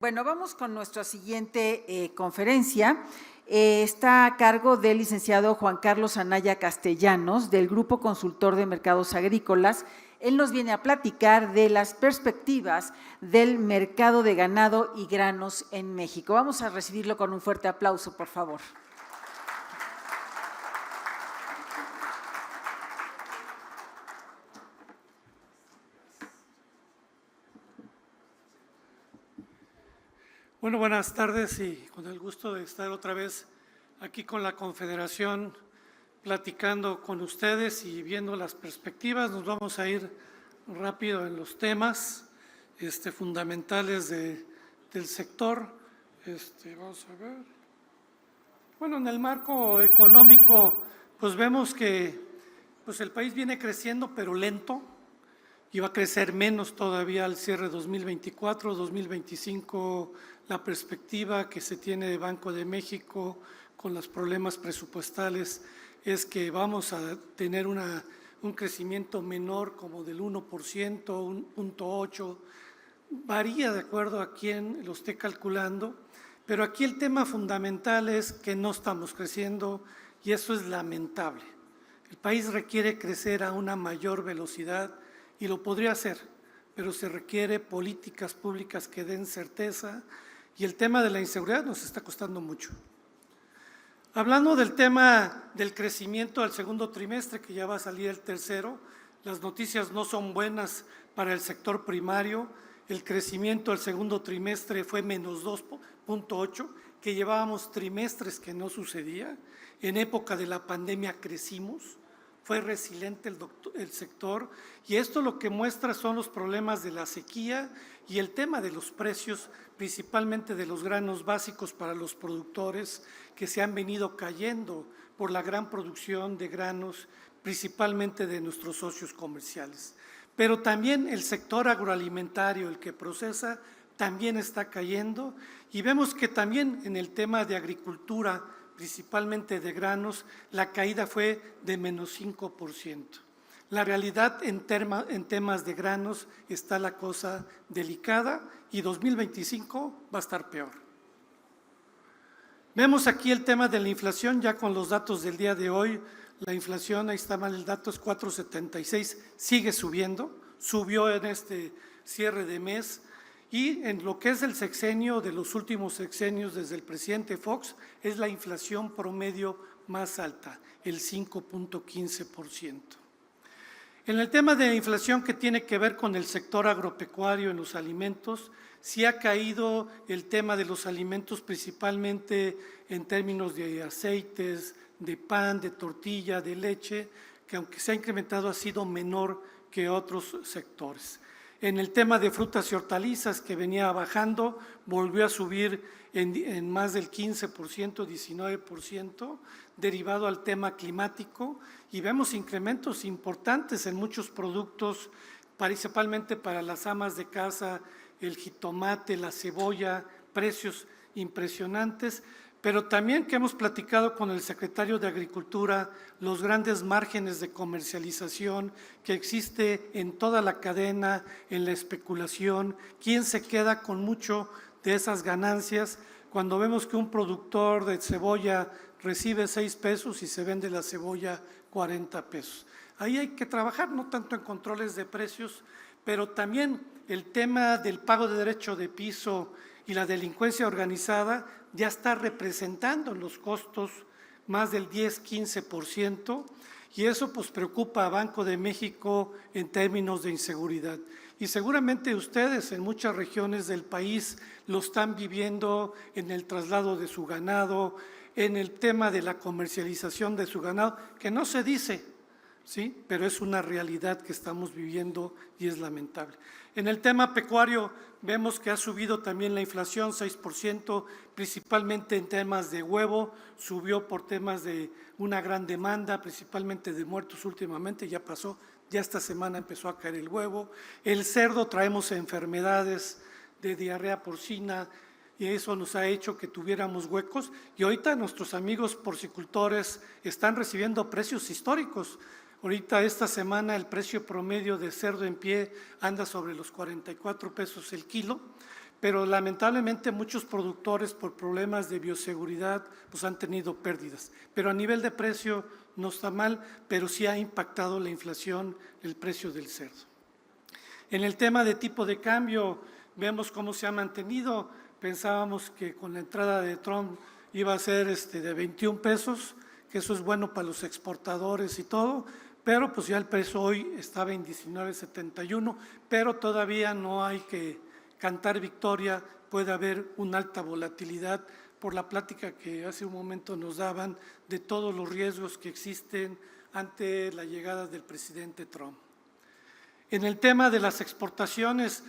Bueno, vamos con nuestra siguiente conferencia. Está a cargo del licenciado Juan Carlos Anaya Castellanos, del Grupo Consultor de Mercados Agrícolas. Él nos viene a platicar de las perspectivas del mercado de ganado y granos en México. Vamos a recibirlo con un fuerte aplauso, por favor. Bueno, buenas tardes y con el gusto de estar otra vez aquí con la Confederación platicando con ustedes y viendo las perspectivas. Nos vamos a ir rápido en los temas fundamentales del sector. Vamos a ver. Bueno, en el marco económico, pues vemos que el país viene creciendo, pero lento, y va a crecer menos todavía al cierre 2024, 2025, la perspectiva que se tiene de Banco de México con los problemas presupuestales es que vamos a tener un crecimiento menor como del 1%, 1.8%, varía de acuerdo a quién lo esté calculando, pero aquí el tema fundamental es que no estamos creciendo y eso es lamentable. El país requiere crecer a una mayor velocidad y lo podría hacer, pero se requiere políticas públicas que den certeza y el tema de la inseguridad nos está costando mucho. Hablando del tema del crecimiento al segundo trimestre, que ya va a salir el tercero, las noticias no son buenas para el sector primario. El crecimiento al segundo trimestre fue menos 2.8%, que llevábamos trimestres que no sucedía. En época de la pandemia crecimos. Fue resiliente el sector y esto lo que muestra son los problemas de la sequía y el tema de los precios, principalmente de los granos básicos para los productores que se han venido cayendo por la gran producción de granos, principalmente de nuestros socios comerciales. Pero también el sector agroalimentario, el que procesa, también está cayendo y vemos que también en el tema de agricultura, principalmente de granos, la caída fue de menos 5%. La realidad en temas de granos está la cosa delicada y 2025 va a estar peor. Vemos aquí el tema de la inflación ya con los datos del día de hoy. La inflación, ahí está mal el dato, es 4.76, sigue subiendo, subió en este cierre de mes. Y en lo que es el sexenio, de los últimos sexenios desde el presidente Fox, es la inflación promedio más alta, el 5.15%. En el tema de la inflación que tiene que ver con el sector agropecuario en los alimentos, sí ha caído el tema de los alimentos principalmente en términos de aceites, de pan, de tortilla, de leche, que aunque se ha incrementado ha sido menor que otros sectores. En el tema de frutas y hortalizas que venía bajando, volvió a subir en más del 15%, 19%, derivado al tema climático y vemos incrementos importantes en muchos productos, principalmente para las amas de casa, el jitomate, la cebolla, precios impresionantes, pero también que hemos platicado con el secretario de Agricultura, los grandes márgenes de comercialización que existe en toda la cadena, en la especulación, quién se queda con mucho de esas ganancias cuando vemos que un productor de cebolla recibe 6 pesos y se vende la cebolla 40 pesos. Ahí hay que trabajar, no tanto en controles de precios, pero también el tema del pago de derecho de piso y la delincuencia organizada ya está representando en los costos más del 10-15% y eso pues preocupa a Banco de México en términos de inseguridad. Y seguramente ustedes en muchas regiones del país lo están viviendo en el traslado de su ganado, en el tema de la comercialización de su ganado, que no se dice, ¿sí? Pero es una realidad que estamos viviendo y es lamentable. En el tema pecuario vemos que ha subido también la inflación 6%, principalmente en temas de huevo, subió por temas de una gran demanda, principalmente de muertos últimamente, ya pasó, ya esta semana empezó a caer el huevo. El cerdo traemos enfermedades de diarrea porcina y eso nos ha hecho que tuviéramos huecos y ahorita nuestros amigos porcicultores están recibiendo precios históricos. Ahorita esta semana el precio promedio de cerdo en pie anda sobre los 44 pesos el kilo, pero lamentablemente muchos productores por problemas de bioseguridad pues han tenido pérdidas. Pero a nivel de precio no está mal, pero sí ha impactado la inflación el precio del cerdo. En el tema de tipo de cambio, vemos cómo se ha mantenido. Pensábamos que con la entrada de Trump iba a ser de 21 pesos, que eso es bueno para los exportadores y todo, pero pues ya el peso hoy estaba en 19.71, pero todavía no hay que cantar victoria, puede haber una alta volatilidad por la plática que hace un momento nos daban de todos los riesgos que existen ante la llegada del presidente Trump. En el tema de las exportaciones,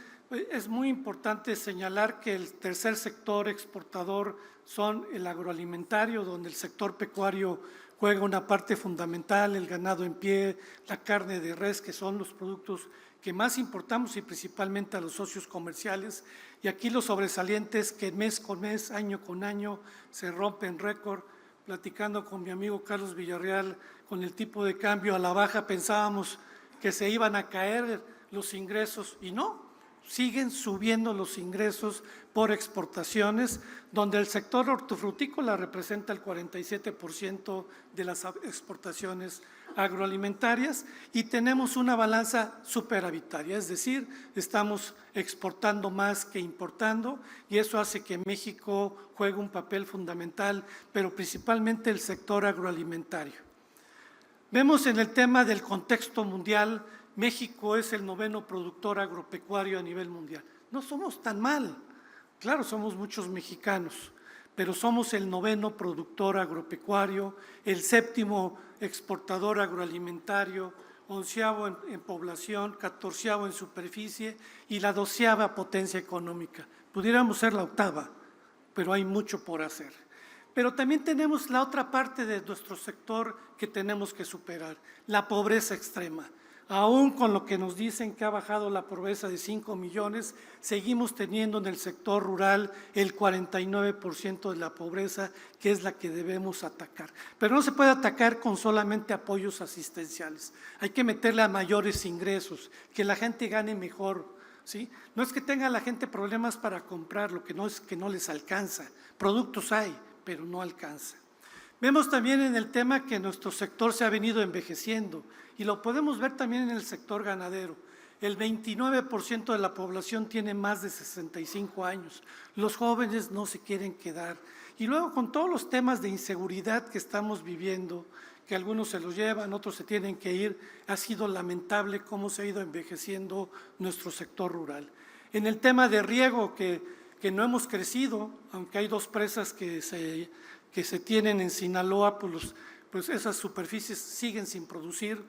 es muy importante señalar que el tercer sector exportador son el agroalimentario, donde el sector pecuario juega una parte fundamental, el ganado en pie, la carne de res, que son los productos que más importamos y principalmente a los socios comerciales. Y aquí los sobresalientes que mes con mes, año con año, se rompen récord. Platicando con mi amigo Carlos Villarreal, con el tipo de cambio a la baja, pensábamos que se iban a caer los ingresos y no, siguen subiendo los ingresos por exportaciones, donde el sector hortofrutícola representa el 47% de las exportaciones agroalimentarias y tenemos una balanza superavitaria, es decir, estamos exportando más que importando y eso hace que México juegue un papel fundamental, pero principalmente el sector agroalimentario. Vemos en el tema del contexto mundial, México es el 9º productor agropecuario a nivel mundial. No somos tan mal, claro, somos muchos mexicanos, pero somos el 9º productor agropecuario, el 7º exportador agroalimentario, 11º en población, 14º en superficie y la 12ª potencia económica. Pudiéramos ser la 8ª, pero hay mucho por hacer. Pero también tenemos la otra parte de nuestro sector que tenemos que superar, la pobreza extrema. Aún con lo que nos dicen que ha bajado la pobreza de 5 millones, seguimos teniendo en el sector rural el 49% de la pobreza, que es la que debemos atacar. Pero no se puede atacar con solamente apoyos asistenciales. Hay que meterle a mayores ingresos, que la gente gane mejor, ¿sí? No es que tenga la gente problemas para comprar, lo que no es que no les alcanza. Productos hay, pero no alcanza. Vemos también en el tema que nuestro sector se ha venido envejeciendo y lo podemos ver también en el sector ganadero. El 29% de la población tiene más de 65 años. Los jóvenes no se quieren quedar. Y luego con todos los temas de inseguridad que estamos viviendo, que algunos se los llevan, otros se tienen que ir, ha sido lamentable cómo se ha ido envejeciendo nuestro sector rural. En el tema de riego, que no hemos crecido, aunque hay 2 presas que se tienen en Sinaloa, pues esas superficies siguen sin producir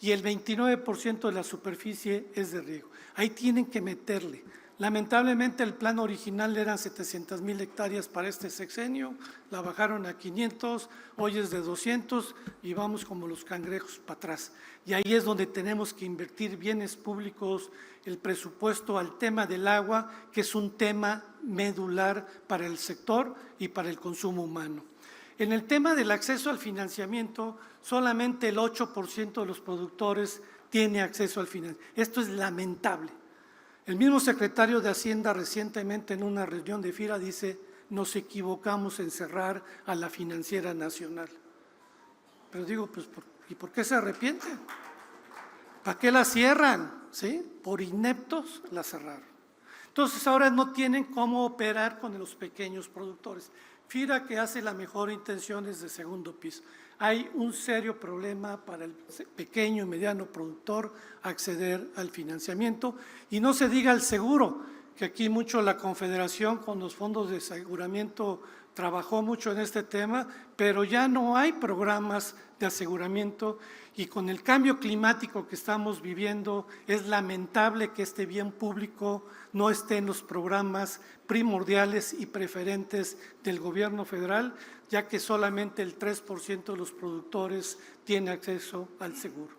y el 29% de la superficie es de riego. Ahí tienen que meterle. Lamentablemente el plan original eran 700,000 hectáreas para este sexenio, la bajaron a 500, hoy es de 200 y vamos como los cangrejos para atrás. Y ahí es donde tenemos que invertir bienes públicos, el presupuesto al tema del agua, que es un tema medular para el sector y para el consumo humano. En el tema del acceso al financiamiento, solamente el 8% de los productores tiene acceso al financiamiento. Esto es lamentable. El mismo secretario de Hacienda recientemente en una reunión de FIRA dice, nos equivocamos en cerrar a la Financiera Nacional. Pero digo, pues, ¿y por qué se arrepienten? ¿Para qué la cierran? ¿Sí? Por ineptos la cerraron. Entonces ahora no tienen cómo operar con los pequeños productores. FIRA, que hace la mejor intención, es de segundo piso. Hay un serio problema para el pequeño y mediano productor acceder al financiamiento y no se diga el seguro, que aquí mucho la Confederación con los fondos de aseguramiento trabajó mucho en este tema, pero ya no hay programas de aseguramiento y con el cambio climático que estamos viviendo es lamentable que este bien público no esté en los programas primordiales y preferentes del gobierno federal, ya que solamente el 3% de los productores tiene acceso al seguro.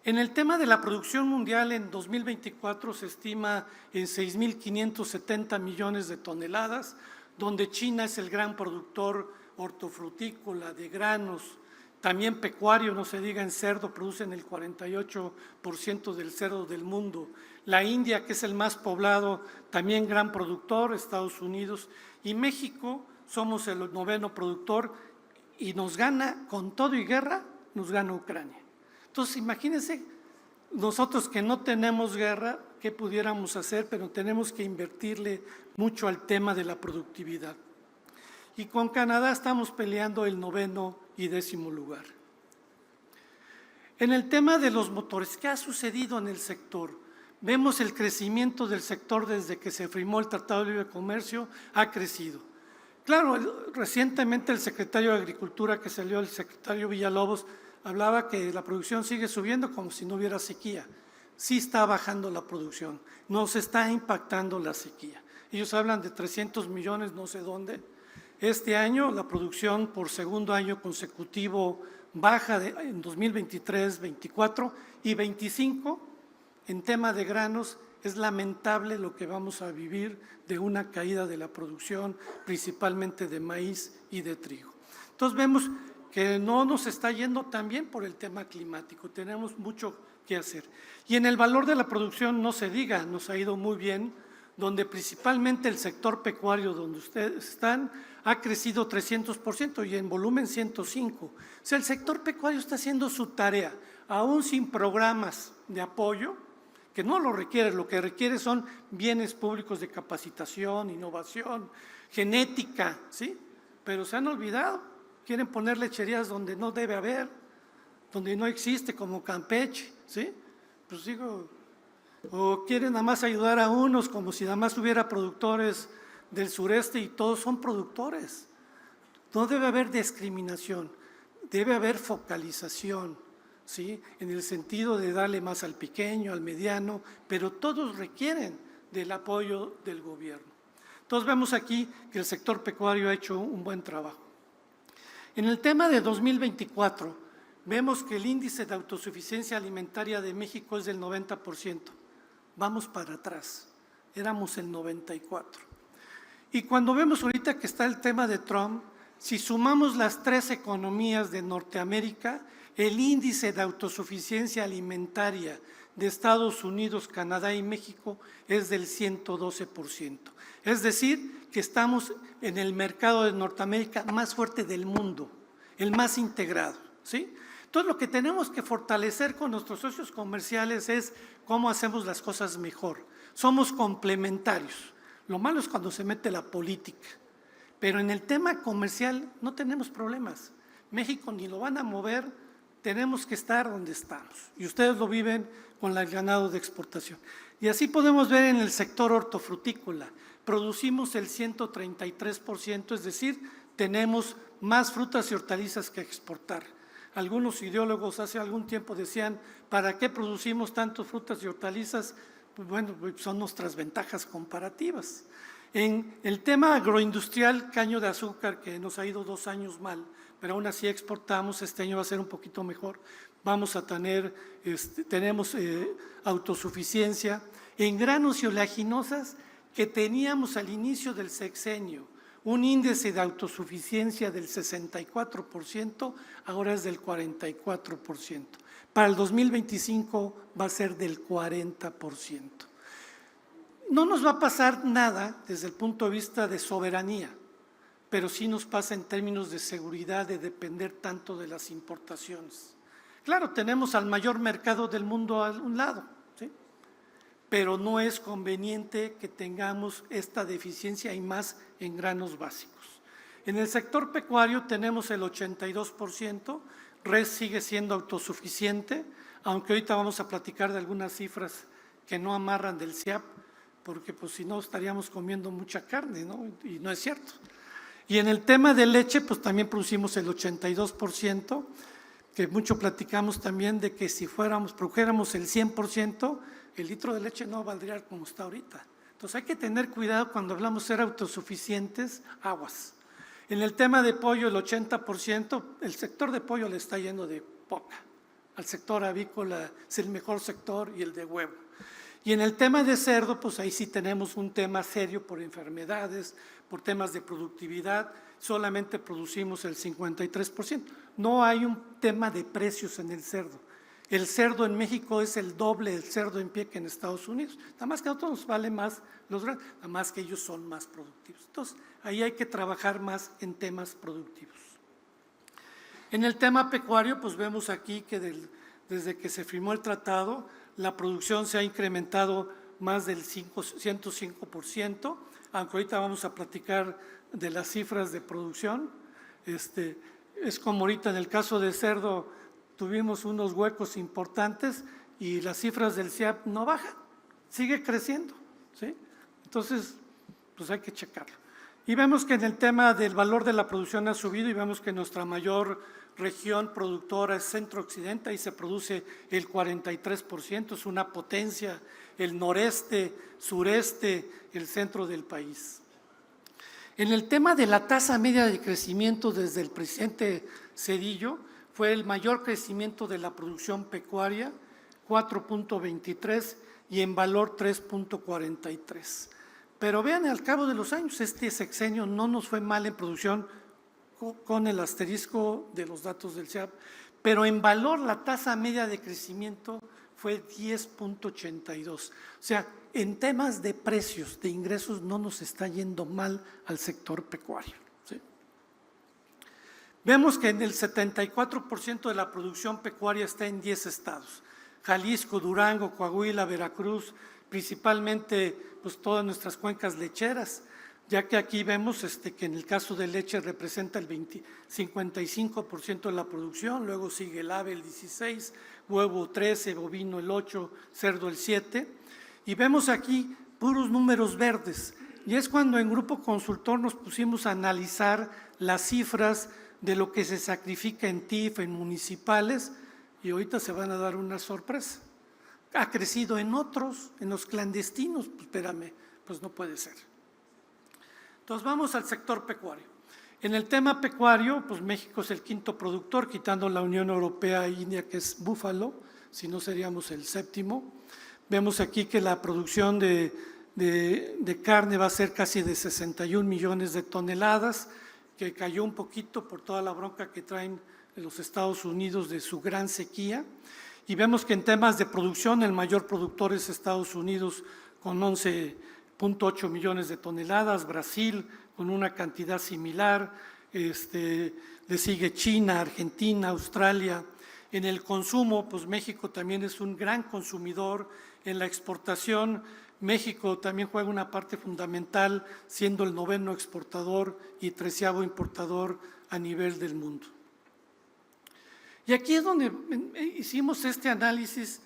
En el tema de la producción mundial, en 2024 se estima en 6.570 millones de toneladas, donde China es el gran productor hortofrutícola, de granos, también pecuario, no se diga en cerdo, producen el 48% del cerdo del mundo. la India, que es el más poblado, también gran productor, Estados Unidos, y México somos el 9º productor y nos gana, con todo y guerra, nos gana Ucrania. Entonces, imagínense, nosotros que no tenemos guerra, ¿qué pudiéramos hacer? Pero tenemos que invertirle mucho al tema de la productividad. Y con Canadá estamos peleando el 9º y 10º lugar. En el tema de los motores, ¿qué ha sucedido en el sector? Vemos el crecimiento del sector desde que se firmó el Tratado de Libre Comercio, ha crecido. Claro, recientemente el secretario de Agricultura que salió, el secretario Villalobos, hablaba que la producción sigue subiendo como si no hubiera sequía. Sí está bajando la producción, nos está impactando la sequía. Ellos hablan de 300 millones, no sé dónde. Este año la producción por segundo año consecutivo baja en 2023, 24 y 25 en tema de granos. Es lamentable lo que vamos a vivir de una caída de la producción, principalmente de maíz y de trigo. Entonces vemos que no nos está yendo tan bien por el tema climático, tenemos mucho que hacer. Y en el valor de la producción no se diga, nos ha ido muy bien, donde principalmente el sector pecuario donde ustedes están ha crecido 300% y en volumen 105%. O sea, el sector pecuario está haciendo su tarea, aún sin programas de apoyo, que no lo requiere, lo que requiere son bienes públicos de capacitación, innovación, genética, ¿sí? Pero se han olvidado, quieren poner lecherías donde no debe haber, donde no existe, como Campeche, ¿sí? Pues digo, o quieren nada más ayudar a unos como si nada más hubiera productores del sureste y todos son productores. No debe haber discriminación, debe haber focalización, ¿sí? En el sentido de darle más al pequeño, al mediano, pero todos requieren del apoyo del gobierno. Entonces vemos aquí que el sector pecuario ha hecho un buen trabajo. En el tema de 2024, vemos que el índice de autosuficiencia alimentaria de México es del 90%. Vamos para atrás, éramos el 94%. Y cuando vemos ahorita que está el tema de Trump, si sumamos las 3 economías de Norteamérica, el índice de autosuficiencia alimentaria de Estados Unidos, Canadá y México es del 112%. Es decir, que estamos en el mercado de Norteamérica más fuerte del mundo, el más integrado, ¿sí? Entonces, lo que tenemos que fortalecer con nuestros socios comerciales es cómo hacemos las cosas mejor. Somos complementarios. Lo malo es cuando se mete la política, pero en el tema comercial no tenemos problemas. México ni lo van a mover, tenemos que estar donde estamos. Y ustedes lo viven con el ganado de exportación. Y así podemos ver en el sector hortofrutícola. Producimos el 133%, es decir, tenemos más frutas y hortalizas que exportar. Algunos ideólogos hace algún tiempo decían, ¿para qué producimos tantas frutas y hortalizas? Pues bueno, son nuestras ventajas comparativas. En el tema agroindustrial, caño de azúcar, que nos ha ido 2 años mal, pero aún así exportamos, este año va a ser un poquito mejor, vamos a tener, tenemos autosuficiencia. En granos y oleaginosas, que teníamos al inicio del sexenio, un índice de autosuficiencia del 64%, ahora es del 44%. Para el 2025 va a ser del 40%. No nos va a pasar nada desde el punto de vista de soberanía, pero sí nos pasa en términos de seguridad, de depender tanto de las importaciones. Claro, tenemos al mayor mercado del mundo a un lado, ¿sí? Pero no es conveniente que tengamos esta deficiencia y más en granos básicos. En el sector pecuario tenemos el 82%, res sigue siendo autosuficiente, aunque ahorita vamos a platicar de algunas cifras que no amarran del CIAP, porque pues si no estaríamos comiendo mucha carne, ¿no? Y no es cierto. Y en el tema de leche, pues también producimos el 82%, que mucho platicamos también de que si produjéramos el 100%, el litro de leche no valdría como está ahorita. Entonces hay que tener cuidado cuando hablamos de ser autosuficientes, aguas. En el tema de pollo, el 80%, el sector de pollo le está yendo de poca. Al sector avícola es el mejor sector y el de huevo. Y en el tema de cerdo, pues ahí sí tenemos un tema serio por enfermedades, por temas de productividad, solamente producimos el 53%. No hay un tema de precios en el cerdo. El cerdo en México es el doble del cerdo en pie que en Estados Unidos. Nada más que a nosotros nos vale más los grandes, nada más que ellos son más productivos. Entonces, ahí hay que trabajar más en temas productivos. En el tema pecuario, pues vemos aquí que desde que se firmó el tratado, la producción se ha incrementado más del 105%, aunque ahorita vamos a platicar de las cifras de producción. Es como ahorita en el caso de cerdo, tuvimos unos huecos importantes y las cifras del CIAP no bajan, sigue creciendo, ¿sí? Entonces, pues hay que checarlo. Y vemos que en el tema del valor de la producción ha subido y vemos que nuestra mayor región productora es centro-occidente, ahí se produce el 43%, es una potencia, el noreste, sureste, el centro del país. En el tema de la tasa media de crecimiento desde el presidente Zedillo, fue el mayor crecimiento de la producción pecuaria, 4.23 y en valor 3.43. Pero vean, al cabo de los años, este sexenio no nos fue mal en producción con el asterisco de los datos del CIAP, pero en valor la tasa media de crecimiento fue 10.82. O sea, en temas de precios, de ingresos, no nos está yendo mal al sector pecuario, ¿sí? Vemos que en el 74% de la producción pecuaria está en 10 estados, Jalisco, Durango, Coahuila, Veracruz, principalmente pues todas nuestras cuencas lecheras, ya que aquí vemos que en el caso de leche representa el 55% de la producción, luego sigue el ave el 16%, huevo 13%, bovino el 8%, cerdo el 7%, y vemos aquí puros números verdes, y es cuando en Grupo Consultor nos pusimos a analizar las cifras de lo que se sacrifica en TIF, en municipales, y ahorita se van a dar una sorpresa. Ha crecido en otros, en los clandestinos, pues espérame, pues no puede ser. Entonces vamos al sector pecuario. En el tema pecuario, pues México es el quinto productor, quitando la Unión Europea e India, que es búfalo, si no seríamos el séptimo. Vemos aquí que la producción de carne va a ser casi de 61 millones de toneladas, que cayó un poquito por toda la bronca que traen los Estados Unidos de su gran sequía. Y vemos que en temas de producción el mayor productor es Estados Unidos con 11.8 millones de toneladas, Brasil con una cantidad similar, le sigue China, Argentina, Australia. En el consumo, pues México también es un gran consumidor. En la exportación, México también juega una parte fundamental, siendo el 9º exportador y 13º importador a nivel del mundo. Y aquí es donde hicimos este análisis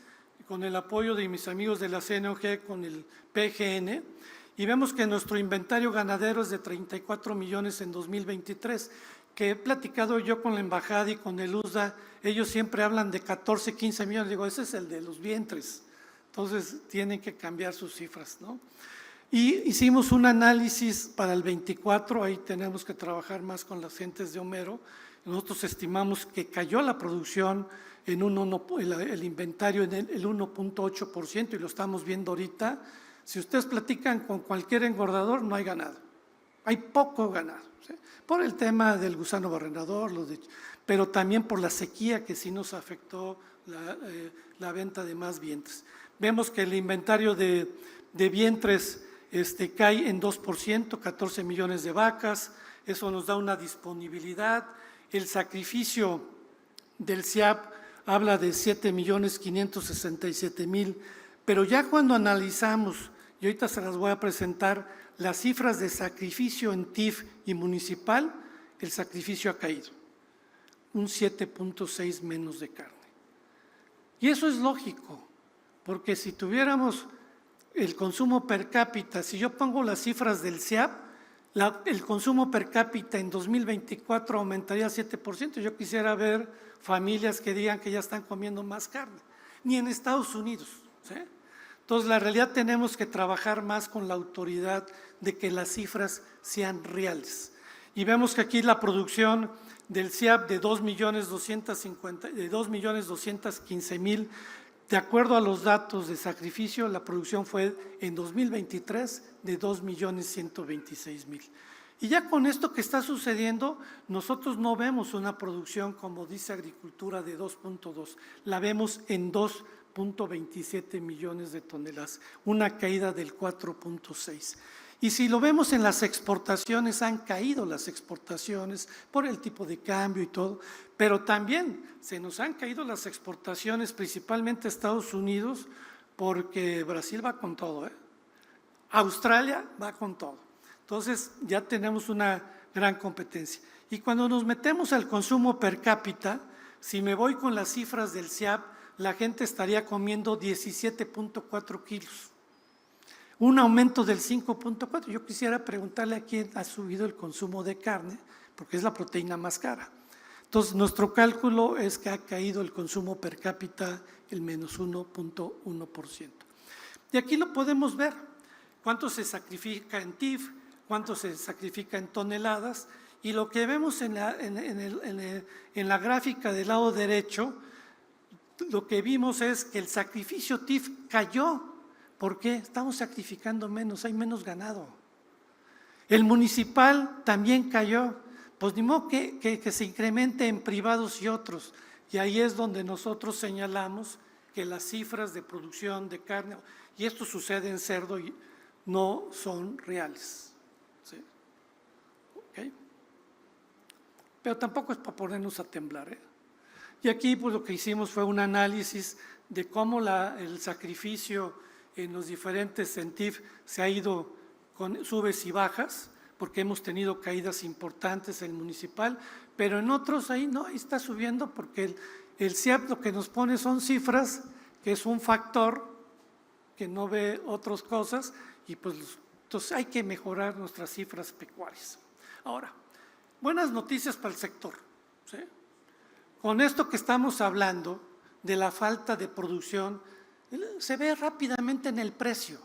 con el apoyo de mis amigos de la CNOG, con el PGN, y vemos que nuestro inventario ganadero es de 34 millones en 2023, que he platicado yo con la embajada y con el USDA, ellos siempre hablan de 14, 15 millones, digo, ese es el de los vientres, entonces tienen que cambiar sus cifras, ¿no? Y hicimos un análisis para el 24, ahí tenemos que trabajar más con las gentes de Homero. Nosotros estimamos que cayó la producción en el inventario en el 1.8% y lo estamos viendo ahorita. Si ustedes platican con cualquier engordador, no hay ganado, hay poco ganado, ¿sí? Por el tema del gusano barrenador, pero también por la sequía que sí nos afectó la venta de más vientres. Vemos que el inventario de vientres cae en 2%, 14 millones de vacas, eso nos da una disponibilidad. El sacrificio del CIAP habla de 7.567.000, pero ya cuando analizamos, y ahorita se las voy a presentar, las cifras de sacrificio en TIF y municipal, el sacrificio ha caído, un 7.6 menos de carne. Y eso es lógico, porque si tuviéramos el consumo per cápita, si yo pongo las cifras del CIAP, el consumo per cápita en 2024 aumentaría 7%. Yo quisiera ver familias que digan que ya están comiendo más carne, ni en Estados Unidos, ¿sí? Entonces, la realidad tenemos que trabajar más con la autoridad de que las cifras sean reales. Y vemos que aquí la producción del CIAP de 2.215.000, de acuerdo a los datos de sacrificio, la producción fue en 2023 de 2.126.000. Y ya con esto que está sucediendo, nosotros no vemos una producción, como dice Agricultura, de 2.2, la vemos en 2.27 millones de toneladas, una caída del 4.6. Y si lo vemos en las exportaciones, han caído las exportaciones por el tipo de cambio y todo, pero también se nos han caído las exportaciones, principalmente a Estados Unidos, porque Brasil va con todo, Australia va con todo. Entonces ya tenemos una gran competencia. Y cuando nos metemos al consumo per cápita, si me voy con las cifras del SIAP, la gente estaría comiendo 17.4 kilos. Un aumento del 5.4. Yo quisiera preguntarle a quién ha subido el consumo de carne, porque es la proteína más cara. Entonces, nuestro cálculo es que ha caído el consumo per cápita el menos 1.1%. Y aquí lo podemos ver, cuánto se sacrifica en TIF, cuánto se sacrifica en toneladas, y lo que vemos en la gráfica del lado derecho, lo que vimos es que el sacrificio TIF cayó. ¿Por qué? Estamos sacrificando menos, hay menos ganado. El municipal también cayó, pues ni modo que se incremente en privados y otros, y ahí es donde nosotros señalamos que las cifras de producción de carne, y esto sucede en cerdo, no son reales. ¿Sí? ¿Okay? Pero tampoco es para ponernos a temblar, Y aquí pues lo que hicimos fue un análisis de cómo el sacrificio en los diferentes CENTIF se ha ido con subes y bajas, porque hemos tenido caídas importantes en el municipal, pero en otros ahí no, ahí está subiendo, porque el CIAP lo que nos pone son cifras, que es un factor que no ve otras cosas, y pues entonces hay que mejorar nuestras cifras pecuarias. Ahora, buenas noticias para el sector, ¿sí? Con esto que estamos hablando de la falta de producción, se ve rápidamente en el precio,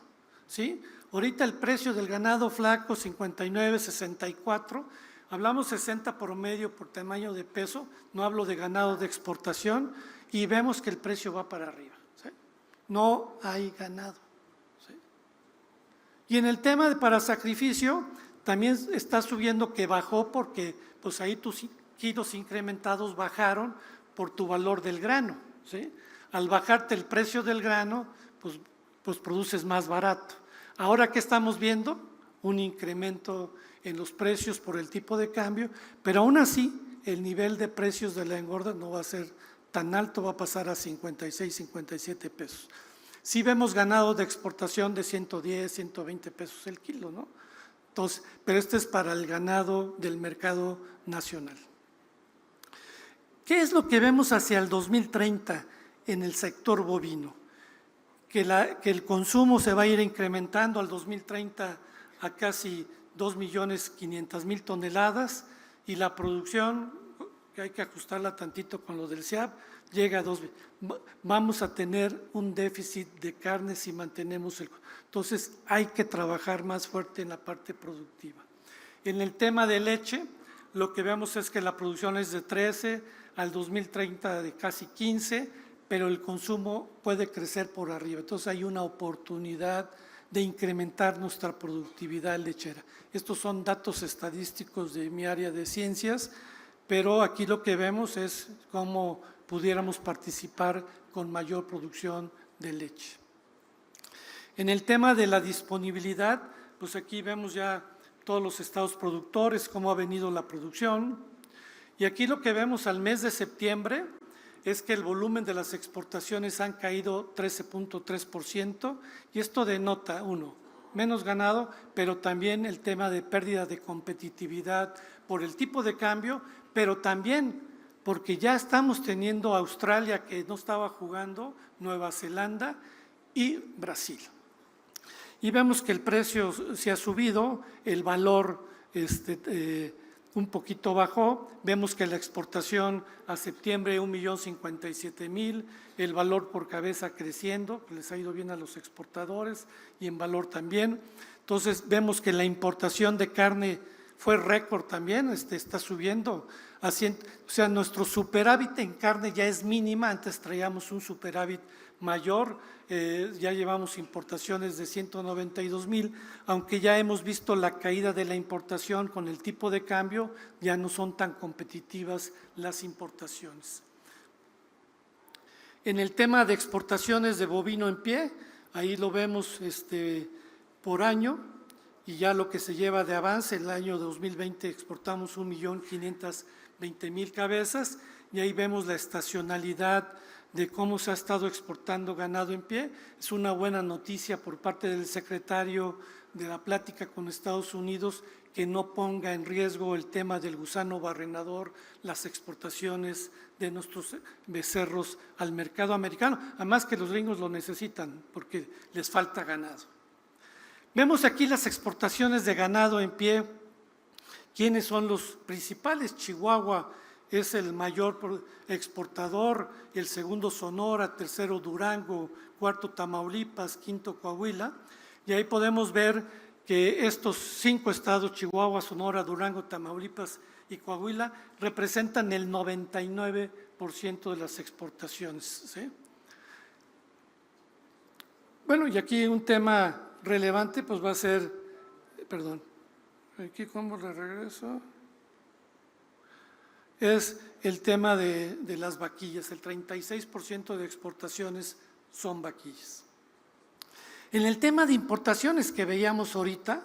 ¿sí? Ahorita el precio del ganado flaco 59, 64, hablamos 60 promedio por tamaño de peso, no hablo de ganado de exportación, y vemos que el precio va para arriba, ¿sí? No hay ganado. Y en el tema de para sacrificio, también está subiendo, que bajó porque pues ahí tus kilos incrementados bajaron por tu valor del grano, ¿sí? Al bajarte el precio del grano, pues produces más barato. Ahora, ¿qué estamos viendo? Un incremento en los precios por el tipo de cambio, pero aún así el nivel de precios de la engorda no va a ser tan alto, va a pasar a 56, 57 pesos. Sí vemos ganado de exportación de 110, 120 pesos el kilo, ¿no? Entonces, pero este es para el ganado del mercado nacional. ¿Qué es lo que vemos hacia el 2030 en el sector bovino? Que el consumo se va a ir incrementando al 2030 a casi 2.500.000 toneladas, y la producción, que hay que ajustarla tantito con lo del SIAP, llega a 2. Vamos a tener un déficit de carne si mantenemos entonces hay que trabajar más fuerte en la parte productiva. En el tema de leche, lo que vemos es que la producción es de 13, al 2030 de casi 15, pero el consumo puede crecer por arriba. Entonces hay una oportunidad de incrementar nuestra productividad lechera. Estos son datos estadísticos de mi área de ciencias, pero aquí lo que vemos es cómo pudiéramos participar con mayor producción de leche. En el tema de la disponibilidad, pues aquí vemos ya todos los estados productores, cómo ha venido la producción, y aquí lo que vemos al mes de septiembre es que el volumen de las exportaciones han caído 13.3%, y esto denota, menos ganado, pero también el tema de pérdida de competitividad por el tipo de cambio, pero también porque ya estamos teniendo Australia, que no estaba jugando, Nueva Zelanda y Brasil. Y vemos que el precio se ha subido, el valor un poquito bajó, vemos que la exportación a septiembre 1.057.000, el valor por cabeza creciendo, les ha ido bien a los exportadores, y en valor también. Entonces vemos que la importación de carne fue récord también, está subiendo o sea, nuestro superávit en carne ya es mínima, antes traíamos un superávit mayor, ya llevamos importaciones de 192,000, aunque ya hemos visto la caída de la importación con el tipo de cambio, ya no son tan competitivas las importaciones. En el tema de exportaciones de bovino en pie, ahí lo vemos por año, y ya lo que se lleva de avance, el año 2020 exportamos 1.520.000 cabezas, y ahí vemos la estacionalidad de cómo se ha estado exportando ganado en pie. Es una buena noticia por parte del secretario de la plática con Estados Unidos que no ponga en riesgo el tema del gusano barrenador, las exportaciones de nuestros becerros al mercado americano, además que los gringos lo necesitan porque les falta ganado. Vemos aquí las exportaciones de ganado en pie. ¿Quiénes son los principales? Chihuahua es el mayor exportador, el segundo Sonora, tercero Durango, cuarto Tamaulipas, quinto Coahuila. Y ahí podemos ver que estos 5 estados, Chihuahua, Sonora, Durango, Tamaulipas y Coahuila, representan el 99% de las exportaciones, ¿sí? Bueno, y aquí un tema relevante pues va a ser, perdón, aquí cómo le regreso, es el tema de las vaquillas. El 36% de exportaciones son vaquillas. En el tema de importaciones que veíamos ahorita,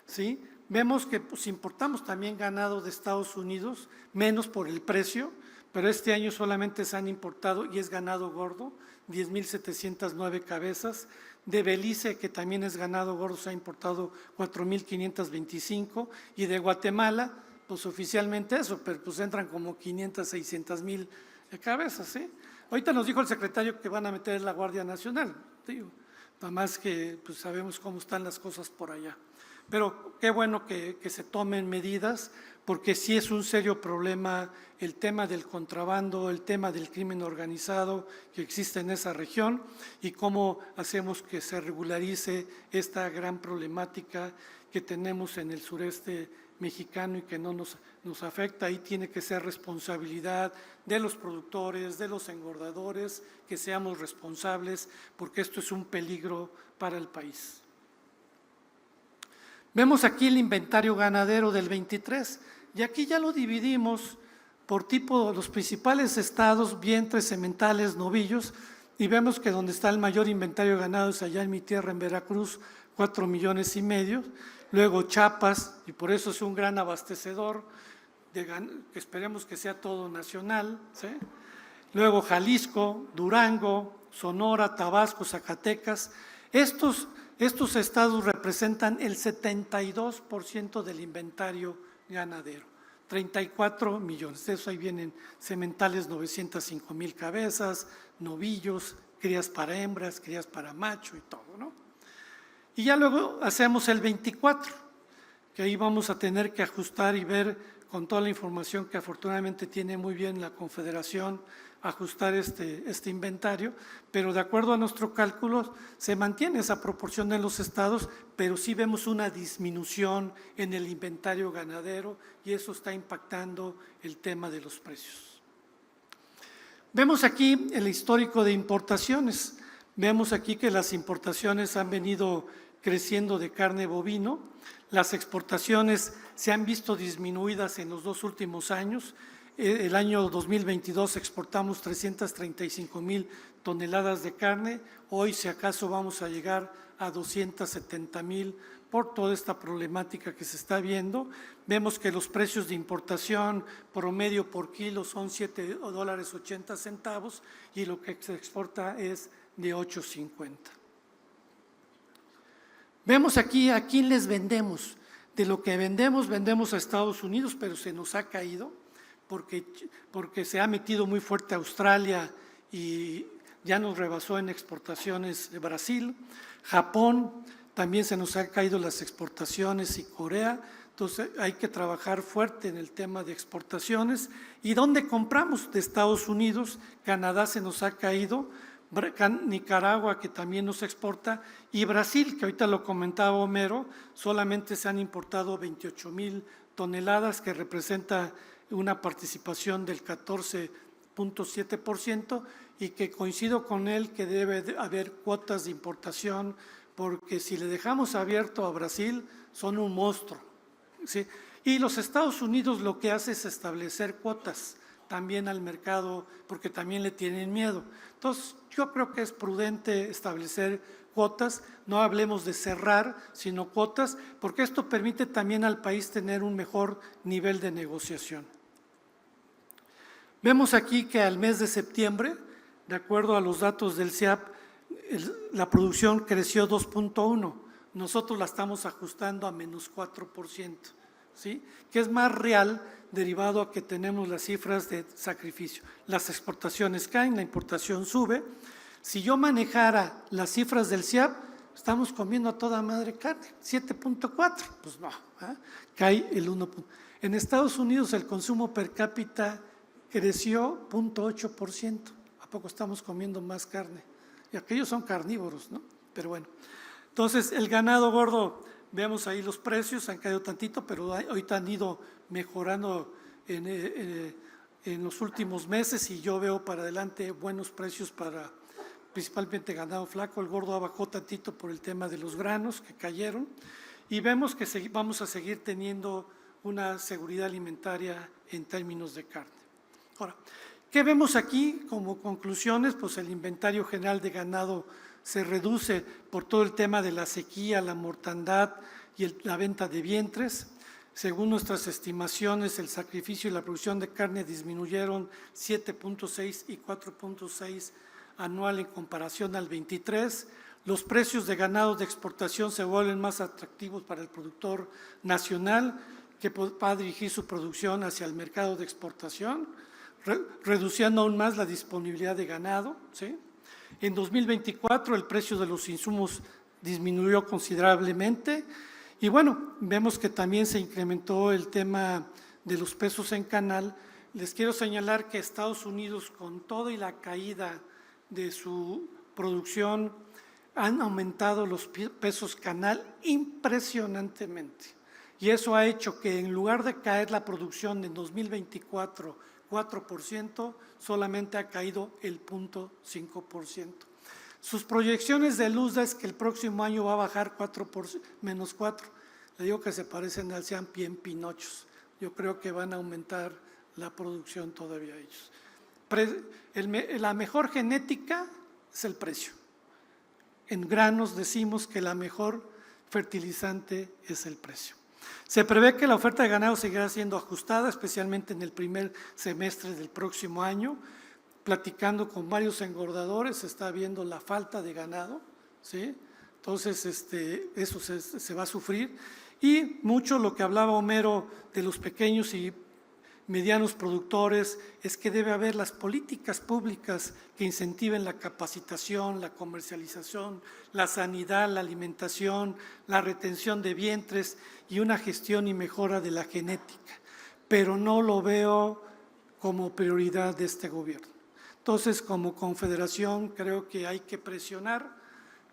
¿sí?, vemos que pues, importamos también ganado de Estados Unidos, menos por el precio, pero este año solamente se han importado, y es ganado gordo, 10.709 cabezas. De Belice, que también es ganado gordo, se ha importado 4.525, y de Guatemala, pues oficialmente eso, pero pues entran como 500, 600,000 cabezas, ¿sí? Ahorita nos dijo el secretario que van a meter la Guardia Nacional, digo, nada más que pues sabemos cómo están las cosas por allá. Pero qué bueno que se tomen medidas, porque sí es un serio problema el tema del contrabando, el tema del crimen organizado que existe en esa región, y cómo hacemos que se regularice esta gran problemática que tenemos en el sureste mexicano y que no nos afecta. Ahí tiene que ser responsabilidad de los productores, de los engordadores, que seamos responsables, porque esto es un peligro para el país. Vemos aquí el inventario ganadero del 23, y aquí ya lo dividimos por tipo, los principales estados, vientres, sementales, novillos, y vemos que donde está el mayor inventario ganado es allá en mi tierra, en Veracruz, 4,5 millones. Luego Chiapas, y por eso es un gran abastecedor, que esperemos que sea todo nacional, ¿sí? Luego Jalisco, Durango, Sonora, Tabasco, Zacatecas. Estos estados representan el 72% del inventario ganadero, 34 millones. De eso ahí vienen sementales, 905,000 cabezas, novillos, crías para hembras, crías para macho y todo, ¿no? Y ya luego hacemos el 24, que ahí vamos a tener que ajustar y ver con toda la información que afortunadamente tiene muy bien la Confederación, ajustar este inventario, pero de acuerdo a nuestro cálculo se mantiene esa proporción en los estados, pero sí vemos una disminución en el inventario ganadero, y eso está impactando el tema de los precios. Vemos aquí el histórico de importaciones. Vemos aquí que las importaciones han venido creciendo de carne bovino. Las exportaciones se han visto disminuidas en los 2 últimos años. El año 2022 exportamos 335,000 toneladas de carne. Hoy, si acaso, vamos a llegar a 270,000 por toda esta problemática que se está viendo. Vemos que los precios de importación promedio por kilo son $7.80, y lo que se exporta es de 8.50. Vemos aquí a quién les vendemos. De lo que vendemos a Estados Unidos, pero se nos ha caído porque se ha metido muy fuerte Australia y ya nos rebasó en exportaciones de Brasil. Japón también se nos ha caído las exportaciones, y Corea. Entonces hay que trabajar fuerte en el tema de exportaciones. ¿Y dónde compramos? De Estados Unidos. Canadá se nos ha caído, Nicaragua, que también nos exporta, y Brasil, que ahorita lo comentaba Homero, solamente se han importado 28,000 toneladas, que representa una participación del 14.7% y que coincido con él que debe haber cuotas de importación, porque si le dejamos abierto a Brasil son un monstruo, ¿sí? Y los Estados Unidos lo que hace es establecer cuotas también al mercado, porque también le tienen miedo. Entonces, yo creo que es prudente establecer cuotas, no hablemos de cerrar, sino cuotas, porque esto permite también al país tener un mejor nivel de negociación. Vemos aquí que al mes de septiembre, de acuerdo a los datos del SIAP, la producción creció 2.1%, nosotros la estamos ajustando a menos 4%, ¿sí? Que es más real derivado a que tenemos las cifras de sacrificio. Las exportaciones caen, la importación sube. Si yo manejara las cifras del SIAP, estamos comiendo a toda madre carne, 7.4%, pues no, ¿eh? Cae el 1%. En Estados Unidos el consumo per cápita creció 0.8%, ¿a poco estamos comiendo más carne? Y aquellos son carnívoros, ¿no? Pero bueno, entonces el ganado gordo, vemos ahí los precios, han caído tantito, pero ahorita han ido mejorando en los últimos meses y yo veo para adelante buenos precios para principalmente ganado flaco. El gordo bajó tantito por el tema de los granos que cayeron y vemos que vamos a seguir teniendo una seguridad alimentaria en términos de carne. Ahora, ¿qué vemos aquí como conclusiones? Pues el inventario general de ganado se reduce por todo el tema de la sequía, la mortandad y la venta de vientres. Según nuestras estimaciones, el sacrificio y la producción de carne disminuyeron 7.6 y 4.6 anual en comparación al 23. Los precios de ganado de exportación se vuelven más atractivos para el productor nacional, que va a dirigir su producción hacia el mercado de exportación, reduciendo aún más la disponibilidad de ganado, ¿sí? En 2024 el precio de los insumos disminuyó considerablemente y bueno, vemos que también se incrementó el tema de los pesos en canal. Les quiero señalar que Estados Unidos, con todo y la caída de su producción, han aumentado los pesos canal impresionantemente. Y eso ha hecho que en lugar de caer la producción en 2024 4%, solamente ha caído el 0.5%. Sus proyecciones de luz es que el próximo año va a bajar menos 4%. Le digo que se parecen al Ciampi en pinochos. Yo creo que van a aumentar la producción todavía ellos. La mejor genética es el precio. En granos decimos que la mejor fertilizante es el precio. Se prevé que la oferta de ganado seguirá siendo ajustada, especialmente en el primer semestre del próximo año. Platicando con varios engordadores, se está viendo la falta de ganado, ¿sí? Entonces, eso se va a sufrir. Y mucho lo que hablaba Homero de los pequeños y medianos productores es que debe haber las políticas públicas que incentiven la capacitación, la comercialización, la sanidad, la alimentación, la retención de vientres y una gestión y mejora de la genética, pero no lo veo como prioridad de este gobierno. Entonces, como confederación, creo que hay que presionar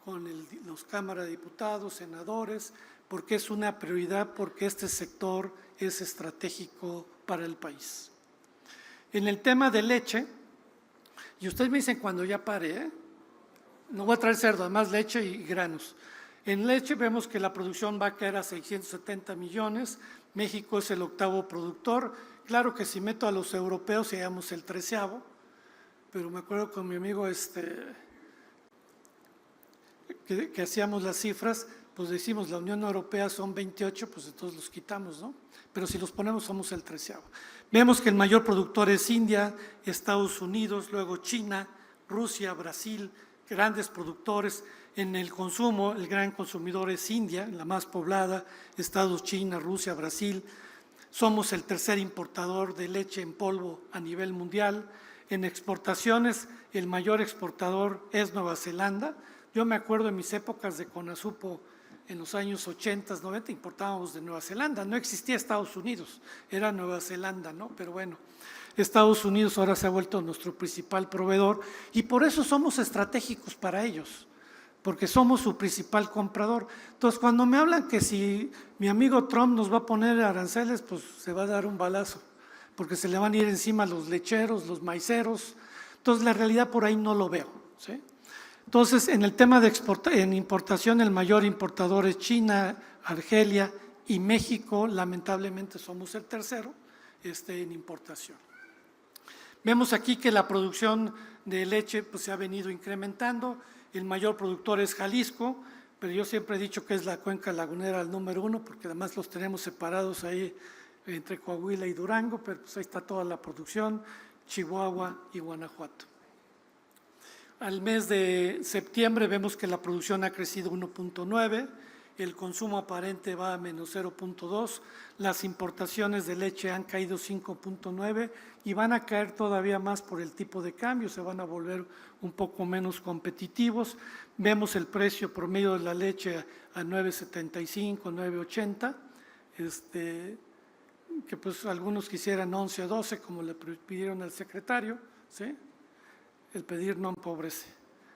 con los cámaras de diputados, senadores, porque es una prioridad, porque este sector es estratégico para el país. En el tema de leche, y ustedes me dicen cuando ya pare, no voy a traer cerdo, además leche y granos. En leche vemos que la producción va a caer a 670 millones, México es el 8º productor, claro que si meto a los europeos seríamos el 13º, pero me acuerdo con mi amigo que hacíamos las cifras, pues decimos la Unión Europea son 28, pues entonces los quitamos, ¿no? Pero si los ponemos somos el 13º. Vemos que el mayor productor es India, Estados Unidos, luego China, Rusia, Brasil, grandes productores. En el consumo, el gran consumidor es India, la más poblada, Estados, China, Rusia, Brasil. Somos el tercer importador de leche en polvo a nivel mundial. En exportaciones, el mayor exportador es Nueva Zelanda. Yo me acuerdo en mis épocas de Conasupo, en los años 80, 90, importábamos de Nueva Zelanda. No existía Estados Unidos, era Nueva Zelanda, ¿no? Pero bueno, Estados Unidos ahora se ha vuelto nuestro principal proveedor y por eso somos estratégicos para ellos, porque somos su principal comprador. Entonces, cuando me hablan que si mi amigo Trump nos va a poner aranceles, pues se va a dar un balazo, porque se le van a ir encima los lecheros, los maiceros. Entonces, la realidad por ahí no lo veo, ¿sí? Entonces, en el tema de en importación, el mayor importador es China, Argelia y México. Lamentablemente somos el tercero en importación. Vemos aquí que la producción de leche pues, se ha venido incrementando. El mayor productor es Jalisco, pero yo siempre he dicho que es la cuenca lagunera el número 1, porque además los tenemos separados ahí entre Coahuila y Durango, pero pues ahí está toda la producción, Chihuahua y Guanajuato. Al mes de septiembre vemos que la producción ha crecido 1.9, el consumo aparente va a menos 0.2, las importaciones de leche han caído 5.9 y van a caer todavía más por el tipo de cambio, se van a volver un poco menos competitivos. Vemos el precio promedio de la leche a 9.75, 9.80, que pues algunos quisieran 11 o 12 como le pidieron al secretario, ¿sí? El pedir no empobrece.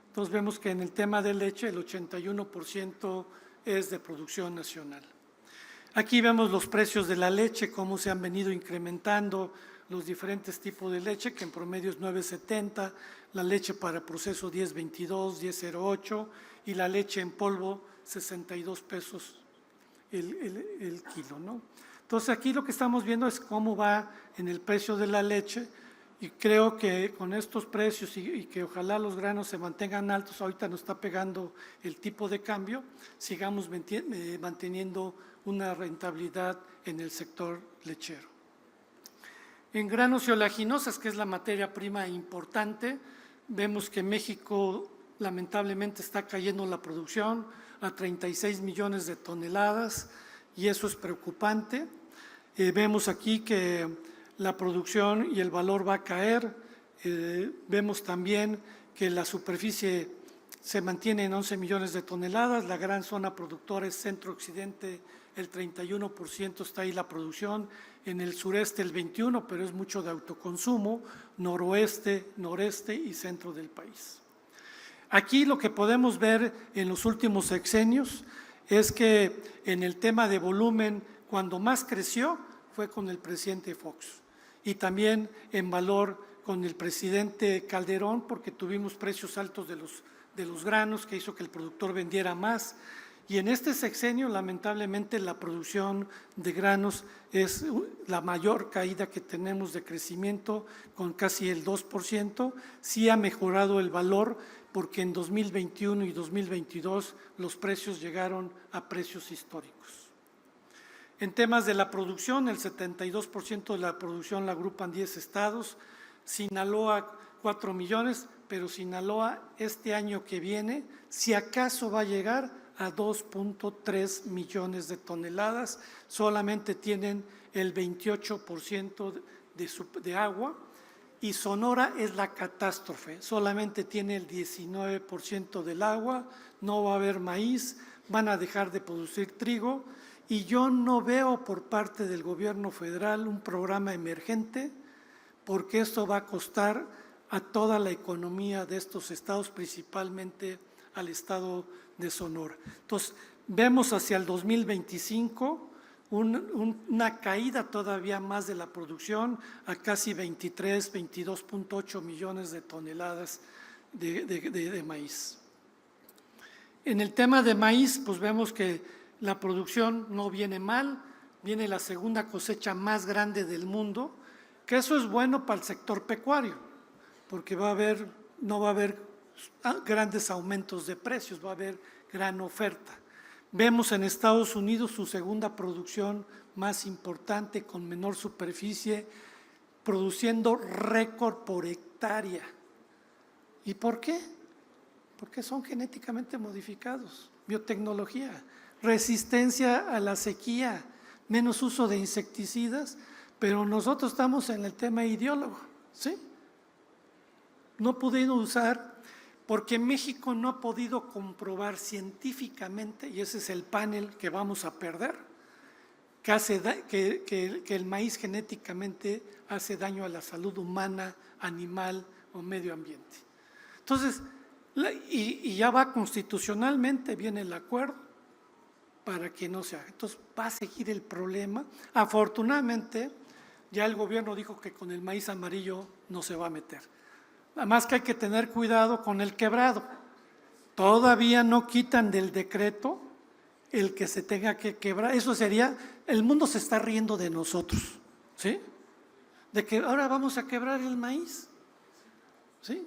Entonces vemos que en el tema de leche el 81% es de producción nacional. Aquí vemos los precios de la leche, cómo se han venido incrementando los diferentes tipos de leche, que en promedio es 9.70, la leche para proceso 10.22, 10.08 y la leche en polvo 62 pesos el kilo, ¿no? Entonces aquí lo que estamos viendo es cómo va en el precio de la leche. Y creo que con estos precios y que ojalá los granos se mantengan altos, ahorita nos está pegando el tipo de cambio, sigamos manteniendo una rentabilidad en el sector lechero. En granos y oleaginosas, que es la materia prima importante, vemos que México lamentablemente está cayendo la producción a 36 millones de toneladas y eso es preocupante. Vemos aquí que la producción y el valor va a caer. Vemos también que la superficie se mantiene en 11 millones de toneladas, la gran zona productora es centro-occidente, el 31% está ahí la producción, en el sureste el 21%, pero es mucho de autoconsumo, noroeste, noreste y centro del país. Aquí lo que podemos ver en los últimos sexenios es que en el tema de volumen, cuando más creció fue con el presidente Fox y también en valor con el presidente Calderón, porque tuvimos precios altos de los granos que hizo que el productor vendiera más. Y en este sexenio, lamentablemente, la producción de granos es la mayor caída que tenemos de crecimiento, con casi el 2%. Sí ha mejorado el valor, porque en 2021 y 2022 los precios llegaron a precios históricos. En temas de la producción, el 72% de la producción la agrupan 10 estados, Sinaloa 4 millones, pero Sinaloa este año que viene, si acaso va a llegar a 2.3 millones de toneladas, solamente tienen el 28% de agua y Sonora es la catástrofe, solamente tiene el 19% del agua, no va a haber maíz, van a dejar de producir trigo. Y yo no veo por parte del gobierno federal un programa emergente, porque esto va a costar a toda la economía de estos estados, principalmente al estado de Sonora. Entonces, vemos hacia el 2025 una caída todavía más de la producción a casi 22.8 millones de toneladas de maíz. En el tema de maíz, pues vemos que la producción no viene mal, viene la segunda cosecha más grande del mundo, que eso es bueno para el sector pecuario, porque no va a haber grandes aumentos de precios, va a haber gran oferta. Vemos en Estados Unidos su segunda producción más importante, con menor superficie, produciendo récord por hectárea. ¿Y por qué? Porque son genéticamente modificados, biotecnología, resistencia a la sequía, menos uso de insecticidas, pero nosotros estamos en el tema ideólogo, ¿sí? No pudieron usar, porque México no ha podido comprobar científicamente, y ese es el panel que vamos a perder, que el maíz genéticamente hace daño a la salud humana, animal o medio ambiente. Entonces, y ya va constitucionalmente, viene el acuerdo, para que no se haga. Entonces va a seguir el problema. Afortunadamente, Ya el gobierno dijo que con el maíz amarillo no se va a meter. Nada más que hay que tener cuidado con el quebrado. Todavía no quitan del decreto el que se tenga que quebrar. Eso sería, el mundo se está riendo de nosotros, ¿sí? De que ahora vamos a quebrar el maíz, ¿sí?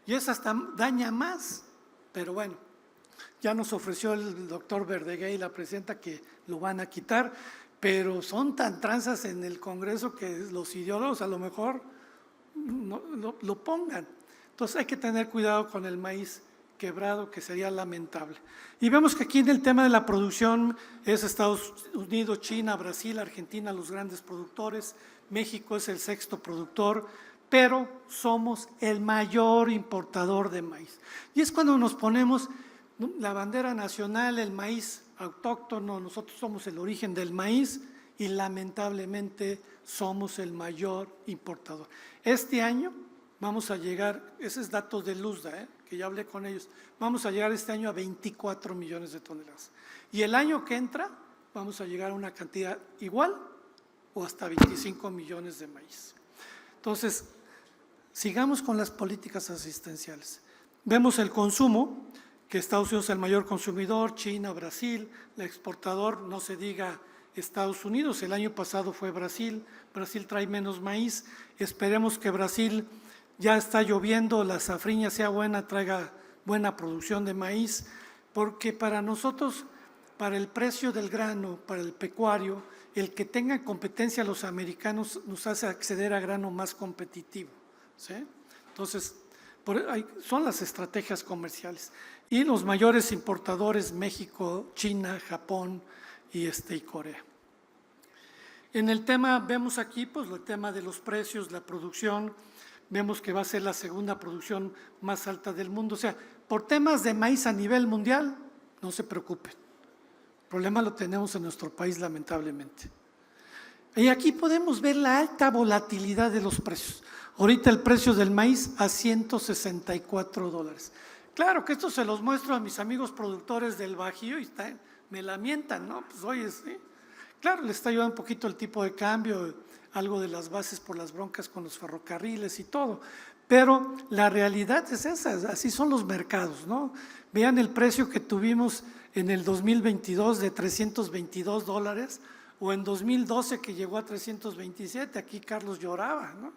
Y eso hasta daña más, pero bueno, ya nos ofreció el doctor Verdeguer y la presidenta que lo van a quitar, pero son tan tranzas en el Congreso que los ideólogos a lo mejor no, lo pongan. Entonces hay que tener cuidado con el maíz quebrado, que sería lamentable. Y vemos que aquí en el tema de la producción es Estados Unidos, China, Brasil, Argentina los grandes productores, México es el sexto productor, pero somos el mayor importador de maíz. Y es cuando nos ponemos la bandera nacional, el maíz autóctono, nosotros somos el origen del maíz y lamentablemente somos el mayor importador. Este año vamos a llegar, ese es datos de Luzda, que ya hablé con ellos, vamos a llegar este año a 24 millones de toneladas. Y el año que entra vamos a llegar a una cantidad igual o hasta 25 millones de maíz. Entonces, sigamos con las políticas asistenciales. Vemos el consumo, que Estados Unidos es el mayor consumidor, China, Brasil, el exportador, no se diga Estados Unidos, el año pasado fue Brasil, Brasil trae menos maíz, esperemos que Brasil, ya está lloviendo, la safriña sea buena, traiga buena producción de maíz, porque para nosotros, para el precio del grano, para el pecuario, el que tenga competencia los americanos nos hace acceder a grano más competitivo, ¿sí? Entonces, son las estrategias comerciales. Y los mayores importadores, México, China, Japón y Corea. En el tema, vemos aquí pues el tema de los precios, la producción, vemos que va a ser la segunda producción más alta del mundo. O sea, por temas de maíz a nivel mundial, no se preocupen. El problema lo tenemos en nuestro país, lamentablemente. Y aquí podemos ver la alta volatilidad de los precios. Ahorita el precio del maíz a $164. Claro que esto se los muestro a mis amigos productores del Bajío y me lamentan, ¿no? Pues oye, sí. Claro, le está ayudando un poquito el tipo de cambio, algo de las bases por las broncas con los ferrocarriles y todo, pero la realidad es esa, así son los mercados, ¿no? Vean el precio que tuvimos en el 2022 de $322 o en 2012 que llegó a 327, aquí Carlos lloraba, ¿no?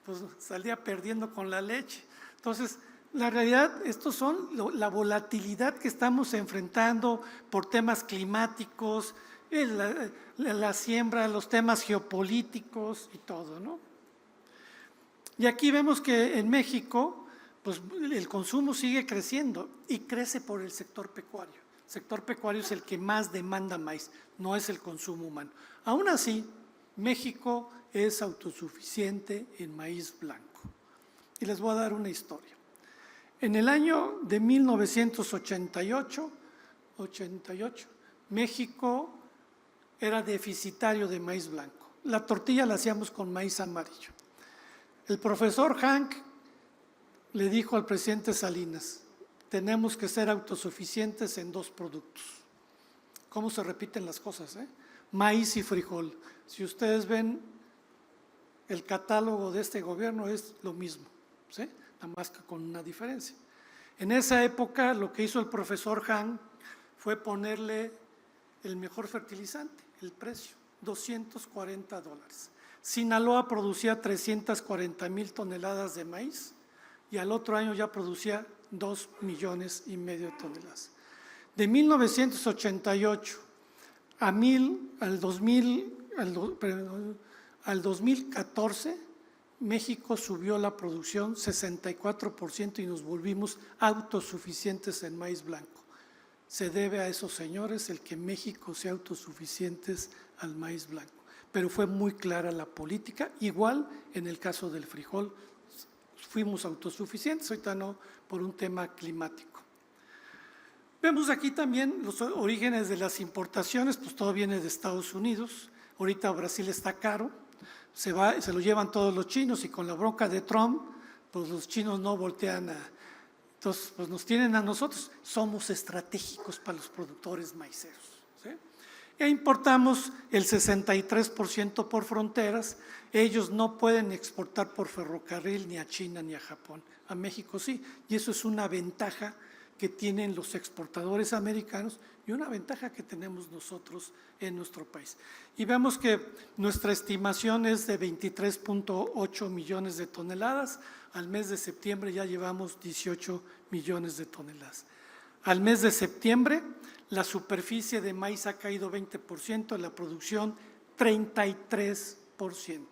Pues salía perdiendo con la leche. Entonces, la realidad, estos son la volatilidad que estamos enfrentando por temas climáticos, la siembra, los temas geopolíticos y todo, ¿no? Y aquí vemos que en México, pues el consumo sigue creciendo y crece por el sector pecuario. El sector pecuario es el que más demanda maíz, no es el consumo humano. Aún así, México es autosuficiente en maíz blanco. Y les voy a dar una historia. En el año de 1988, México era deficitario de maíz blanco. La tortilla la hacíamos con maíz amarillo. El profesor Hank le dijo al presidente Salinas, tenemos que ser autosuficientes en dos productos. ¿Cómo se repiten las cosas? Maíz y frijol. Si ustedes ven el catálogo de este gobierno es lo mismo, ¿sí? Nada más que con una diferencia. En esa época lo que hizo el profesor Han fue ponerle el mejor fertilizante, el precio, $240. Sinaloa producía 340,000 toneladas de maíz y al otro año ya producía 2,5 millones de toneladas. De 1988 al 2014, México subió la producción 64% y nos volvimos autosuficientes en maíz blanco. Se debe a esos señores el que México sea autosuficientes al maíz blanco. Pero fue muy clara la política, igual en el caso del frijol, fuimos autosuficientes, ahorita no, por un tema climático. Vemos aquí también los orígenes de las importaciones, pues todo viene de Estados Unidos, ahorita Brasil está caro, se lo llevan todos los chinos y con la bronca de Trump, pues los chinos no voltean entonces pues nos tienen a nosotros, somos estratégicos para los productores maiceros, ¿sí? e importamos el 63% por fronteras. Ellos no pueden exportar por ferrocarril ni a China ni a Japón, a México sí, y eso es una ventaja que tienen los exportadores americanos y una ventaja que tenemos nosotros en nuestro país. Y vemos que nuestra estimación es de 23.8 millones de toneladas, al mes de septiembre ya llevamos 18 millones de toneladas. Al mes de septiembre, la superficie de maíz ha caído 20%, la producción 33%.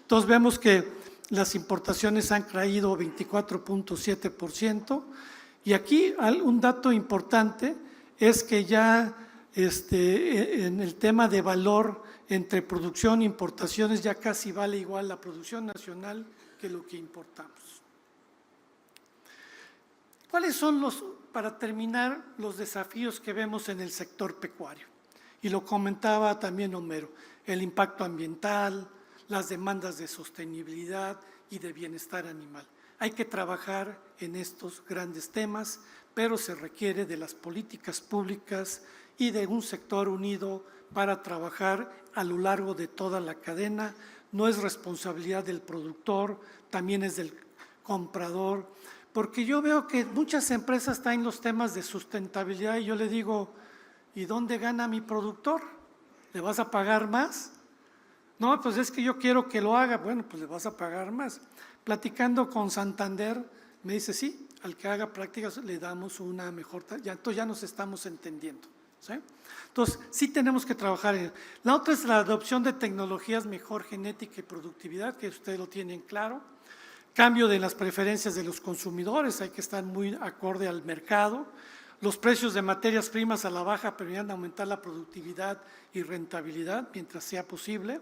Entonces vemos que las importaciones han caído 24.7%, y aquí un dato importante es que ya en el tema de valor entre producción e importaciones ya casi vale igual la producción nacional que lo que importamos. ¿Cuáles son para terminar, los desafíos que vemos en el sector pecuario? Y lo comentaba también Homero, el impacto ambiental, las demandas de sostenibilidad y de bienestar animal. Hay que trabajar en estos grandes temas, pero se requiere de las políticas públicas y de un sector unido para trabajar a lo largo de toda la cadena. No es responsabilidad del productor, también es del comprador, porque yo veo que muchas empresas están en los temas de sustentabilidad y yo le digo, ¿y dónde gana mi productor? ¿Le vas a pagar más? No, pues es que yo quiero que lo haga. Bueno, pues le vas a pagar más. Platicando con Santander, me dice, sí, al que haga prácticas le damos una mejor, entonces ya nos estamos entendiendo, ¿sí? Entonces, sí tenemos que trabajar en. La otra es la adopción de tecnologías mejor genética y productividad, que ustedes lo tienen claro. Cambio de las preferencias de los consumidores, hay que estar muy acorde al mercado. Los precios de materias primas a la baja permitirán aumentar la productividad y rentabilidad mientras sea posible.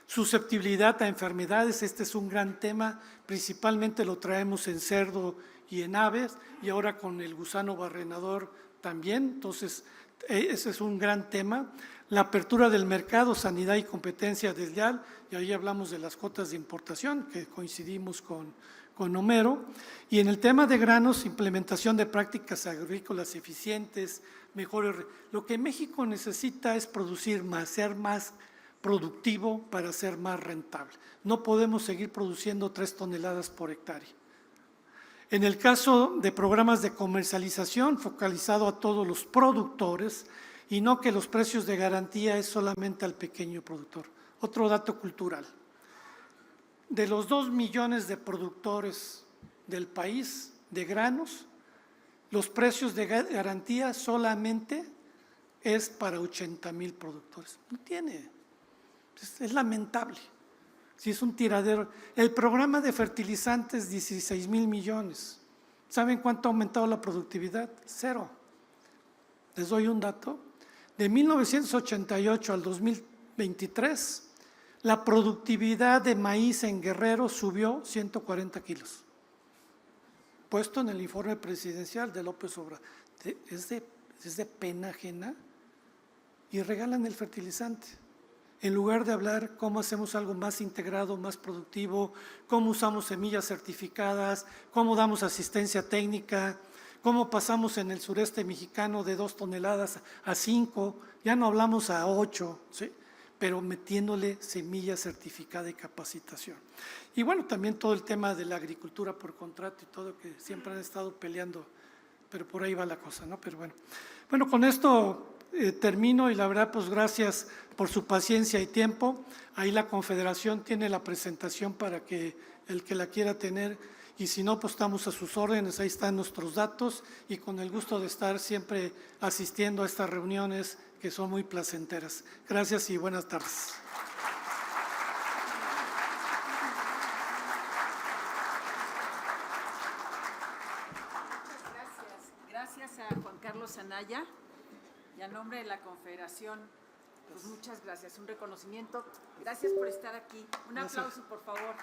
Susceptibilidad a enfermedades, este es un gran tema, principalmente lo traemos en cerdo y en aves, y ahora con el gusano barrenador también, entonces ese es un gran tema. La apertura del mercado, sanidad y competencia desleal, y ahí hablamos de las cuotas de importación, que coincidimos con Homero. Y en el tema de granos, implementación de prácticas agrícolas eficientes, mejores. Lo que México necesita es producir más, ser más productivo para ser más rentable. No podemos seguir produciendo 3 toneladas por hectárea. En el caso de programas de comercialización, focalizado a todos los productores y no que los precios de garantía es solamente al pequeño productor. Otro dato cultural. De los 2 millones de productores del país de granos, los precios de garantía solamente es para 80,000 productores. No tiene, es lamentable. Si es un tiradero. El programa de fertilizantes, 16,000 millones. ¿Saben cuánto ha aumentado la productividad? 0. Les doy un dato. De 1988 al 2023, la productividad de maíz en Guerrero subió 140 kilos. Puesto en el informe presidencial de López Obrador. Es de pena ajena, y regalan el fertilizante. En lugar de hablar cómo hacemos algo más integrado, más productivo, cómo usamos semillas certificadas, cómo damos asistencia técnica, cómo pasamos en el sureste mexicano de 2 toneladas a 5, ya no hablamos a 8, ¿sí? Pero metiéndole semilla certificada y capacitación. Y bueno, también todo el tema de la agricultura por contrato y todo, que siempre han estado peleando, pero por ahí va la cosa, ¿no? Pero bueno, con esto termino, y la verdad, pues gracias por su paciencia y tiempo. Ahí la Confederación tiene la presentación para que el que la quiera tener, y si no, pues estamos a sus órdenes, ahí están nuestros datos, y con el gusto de estar siempre asistiendo a estas reuniones que son muy placenteras. Gracias y buenas tardes. Gracias a Juan Carlos Anaya y a nombre de la Confederación, pues muchas gracias, un reconocimiento. Gracias por estar aquí. Un aplauso, por favor.